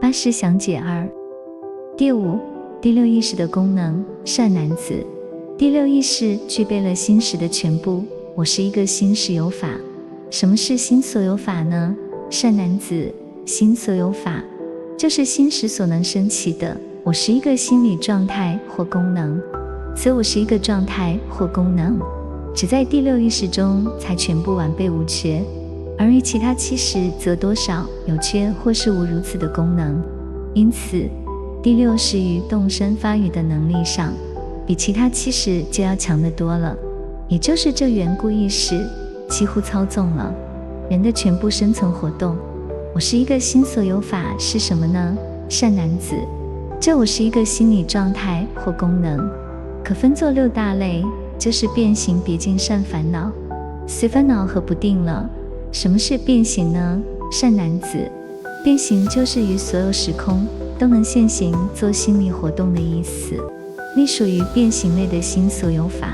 八识详解二。第五，第六意识的功能，善男子。第六意识具备了心识的全部，我是一个心识有法。什么是心所有法呢？善男子，心所有法就是心识所能升起的我是一个心理状态或功能。此我是一个状态或功能，只在第六意识中才全部完备无缺，而于其他七识则多少有缺或是无如此的功能。因此第六识于动身发语的能力上比其他七识就要强得多了，也就是这缘故，意识几乎操纵了人的全部生存活动。我是一个心所有法是什么呢？善男子，这我是一个心理状态或功能，可分作六大类，就是变形、别境、善烦恼、随烦恼和不定了。什么是变形呢？善男子，变形就是于所有时空都能现行做心理活动的意思，隶属于变形类的心所有法，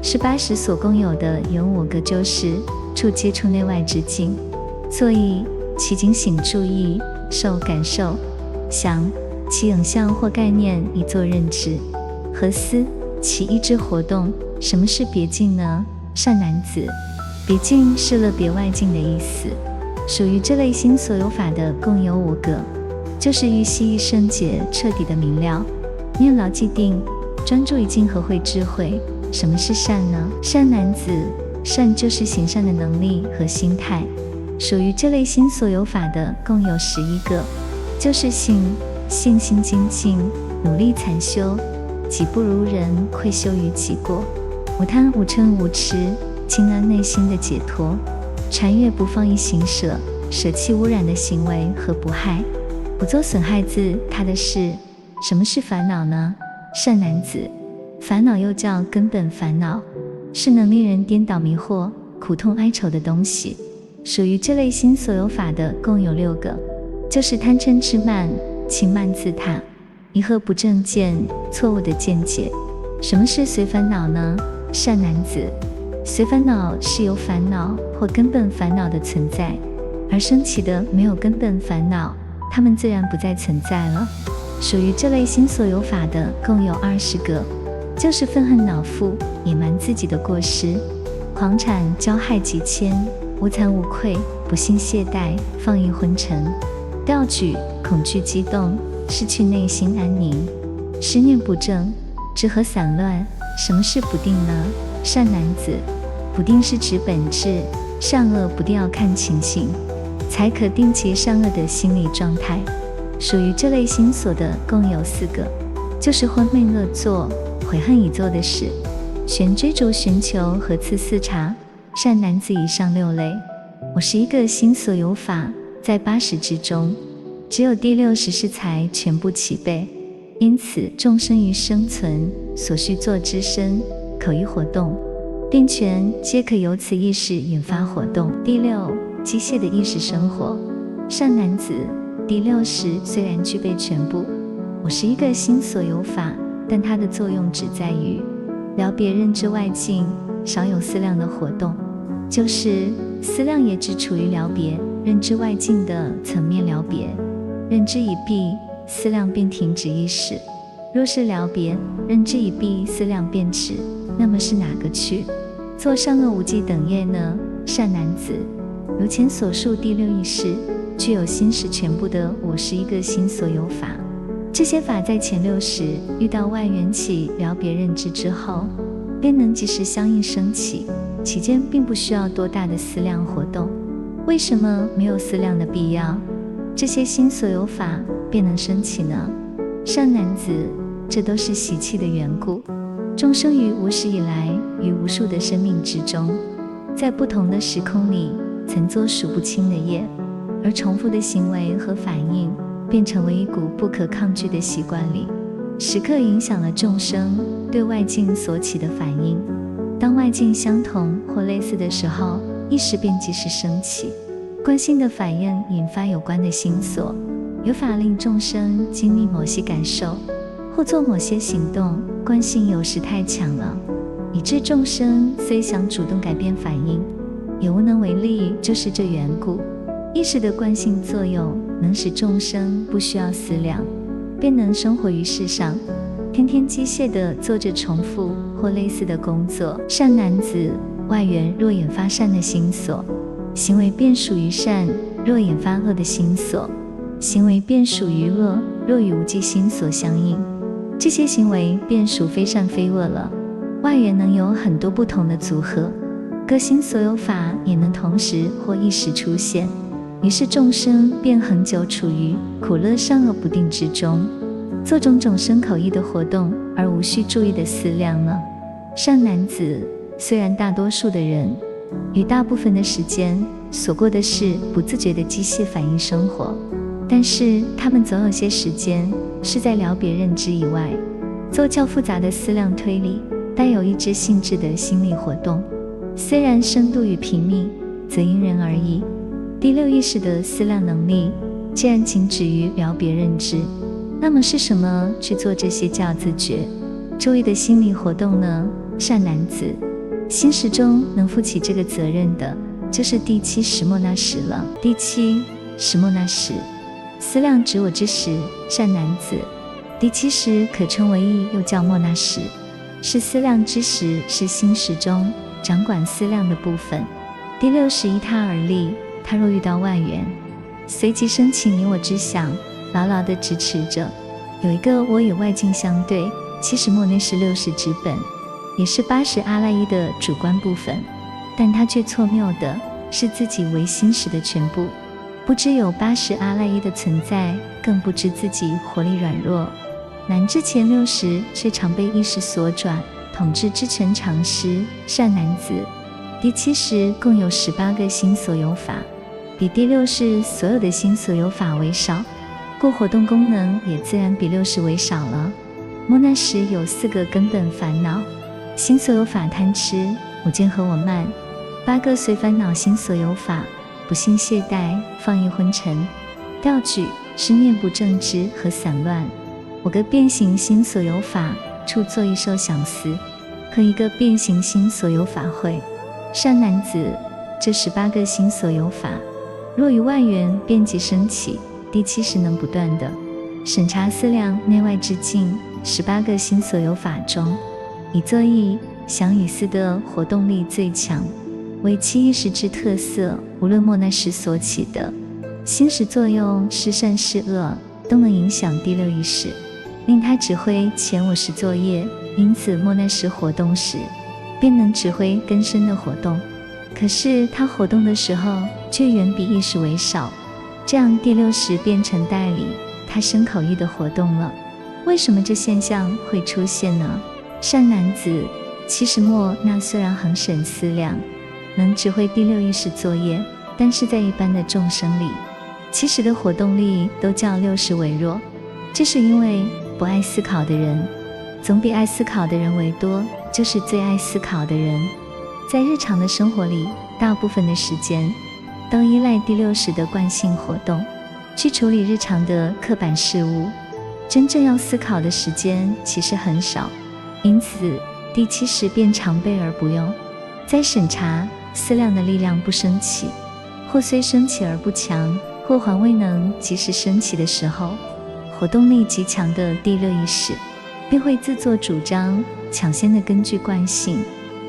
是八识所共有的有我个就是处接触内外之境。所以其警醒注意受感受想其影像或概念以作认知和思其意志活动。什么是别境呢？善男子，别境是了别外境的意思，属于这类心所有法的共有我个，就是于悉意圣洁彻底的明了，念牢记定，专注于静和会智慧。什么是善呢？善男子，善就是行善的能力和心态，属于这类心所有法的共有11个，就是信心精进，努力禅修，己不如人，愧羞于己过，无贪无嗔无痴，清安内心的解脱，禅悦不放逸行舍，舍弃污染的行为和不害，不做损害自他的事。什么是烦恼呢？善男子，烦恼又叫根本烦恼，是能令人颠倒迷惑、苦痛哀愁的东西，属于这类心所有法的共有6个，就是贪嗔痴慢、轻慢自他、疑惑不正见、错误的见解。什么是随烦恼呢？善男子，随烦恼是由烦恼或根本烦恼的存在而升起的，没有根本烦恼，它们自然不再存在了。属于这类心所有法的共有20个，就是愤恨恼覆、野蛮自己的过失、狂产骄害己谦、无惭无愧、不信懈怠、放逸昏沉、掉举、恐惧激动、失去内心安宁、失念不正、知和散乱。什么是不定呢？善男子，不定是指本质，善恶不定要看情形才可定其善恶的心理状态。属于这类心所的共有4个，就是昏昧恶作、悔恨已做的事、悬追逐寻求和次四察。善男子以上6类，我是一个心所有法，在8识之中，只有第6识是才全部齐备。因此众生于生存所需做之身、口意活动、定权，皆可由此意识引发活动。第6，机械的意识生活。善男子，第6识虽然具备全部，我是一个心所有法，但它的作用只在于了别认知外境，少有思量的活动，就是思量也只处于了别认知外境的层面了别，认知已毕，思量便停止意识。若是了别认知已毕，思量便止，那么是哪个去做善恶无记等业呢？善男子，如前所述，第6意识具有心识全部的我是一个心所有法，这些法在前6识遇到外缘起了别认知之后，便能及时相应升起，期间并不需要多大的思量活动。为什么没有思量的必要，这些心所有法便能升起呢？善男子，这都是习气的缘故。众生于无始以来，于无数的生命之中，在不同的时空里曾做数不清的业，而重复的行为和反应便成为一股不可抗拒的习惯力，时刻影响了众生对外境所起的反应。当外境相同或类似的时候，意识便即时升起，惯性的反应引发有关的心所，有法令众生经历某些感受或做某些行动，惯性有时太强了，以致众生虽想主动改变反应，也无能为力。就是这缘故，意识的惯性作用能使众生不需要思量，便能生活于世上，天天机械地做着重复或类似的工作。善男子，外缘若引发善的心所，行为便属于善；若引发恶的心所，行为便属于恶。若与无记心所相应，这些行为便属非善非恶了。外缘能有很多不同的组合，各心所有法也能同时或一时出现，于是众生便恒久处于苦乐善恶不定之中，做种种身口意的活动，而无需注意的思量了。善男子，虽然大多数的人与大部分的时间所过的是不自觉的机械反应生活，但是他们总有些时间是在了别认知以外，做较复杂的思量推理，带有意志性质的心理活动。虽然深度与频密则因人而异，第六意识的思量能力既然仅止于了别认知，那么是什么去做这些较自觉注意的心理活动呢？善男子，心识中能负起这个责任的，就是第七识末那识了。第七识末那识，思量指我之识。善男子，第七识可称为意，又叫末那识，是思量之识，是心识中掌管思量的部分。第六识依他而立，他若遇到外缘，随即升起你我之想，牢牢地支持着，有一个我与外境相对。七识末那是六识之本，也是八识阿赖耶的主观部分，但它却错谬的是自己为心识的全部，不知有八识阿赖耶的存在，更不知自己活力软弱，乃至前六识却常被意识所转，统治之权常失。善男子，第七识共有18个心所有法，比第六识所有的心所有法为少，故活动功能也自然比六识为少了。末那识有4个根本烦恼：心所有法贪痴、我见和我慢；8个随烦恼心所有法：不信懈怠、放逸昏沉、掉举、是念不正知和散乱；5个变形心所有法：处作意受想思，和1个变形心所有法会。善男子，这18个心所有法，若于外缘便即升起，第七识能不断的审查思量内外之境。18个心所有法中，以作意、想与思的活动力最强，为七意识之特色。无论末那识所起的心识作用是善是恶，都能影响第六意识，令它指挥前我识作业。因此末那识活动时，便能指挥根身的活动，可是它活动的时候却远比意识为少，这样第六识变成代理它身口意的活动了。为什么这现象会出现呢？善男子，七识末那虽然恒审思量，能指挥第六意识作业，但是在一般的众生里，七识的活动力都较六识为弱。这是因为不爱思考的人总比爱思考的人为多，就是最爱思考的人，在日常的生活里，大部分的时间都依赖第六识的惯性活动去处理日常的刻板事物，真正要思考的时间其实很少，因此第七识便常备而不用。在审查思量的力量不升起，或虽升起而不强，或还未能及时升起的时候，活动力极强的第六意识便会自作主张，抢先的根据惯性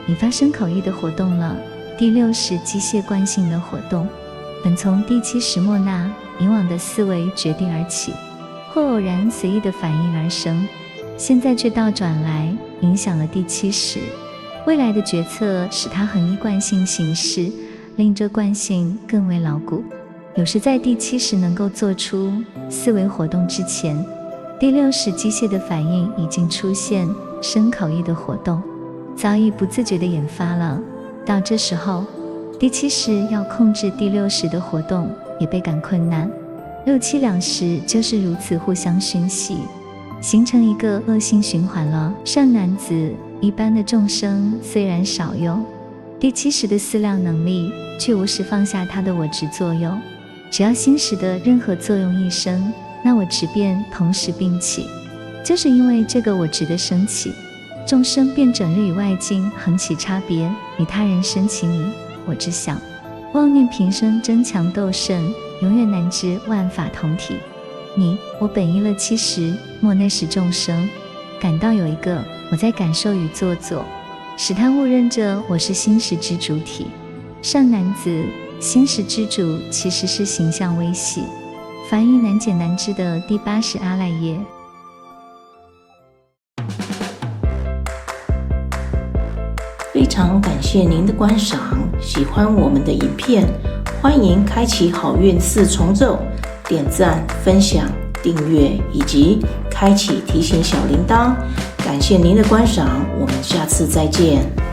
引发身口意的活动了。第六识机械惯性的活动本从第七识末那以往的思维决定而起，或偶然随意的反应而生，现在却倒转来影响了第七识。未来的决策使它恒依惯性行事，令这惯性更为牢固。有时在第七识能够做出思维活动之前，第六识机械的反应已经出现，身口意的活动早已不自觉地引发了。到这时候，第七识要控制第六识的活动也倍感困难。六七两识就是如此互相熏习，形成一个恶性循环了。善男子，一般的众生虽然少用第七识的思量能力，却无时放下他的我执作用。只要心识的任何作用一生，那我执便同时并起。就是因为这个我执的升起，众生便整日与外境横起差别，与他人生起你我之想，妄念平生争强斗胜，永远难知万法同体。你我本一乐70，莫内使众生感到有一个我在感受与做作，使他误认着我是心识之主体。善男子，心识之主其实是形象微细，凡疑难解难知的第80阿赖耶。非常感谢您的观赏，喜欢我们的影片，欢迎开启好运4重奏，点赞、分享、订阅以及开启提醒小铃铛。感谢您的观赏，我们下次再见。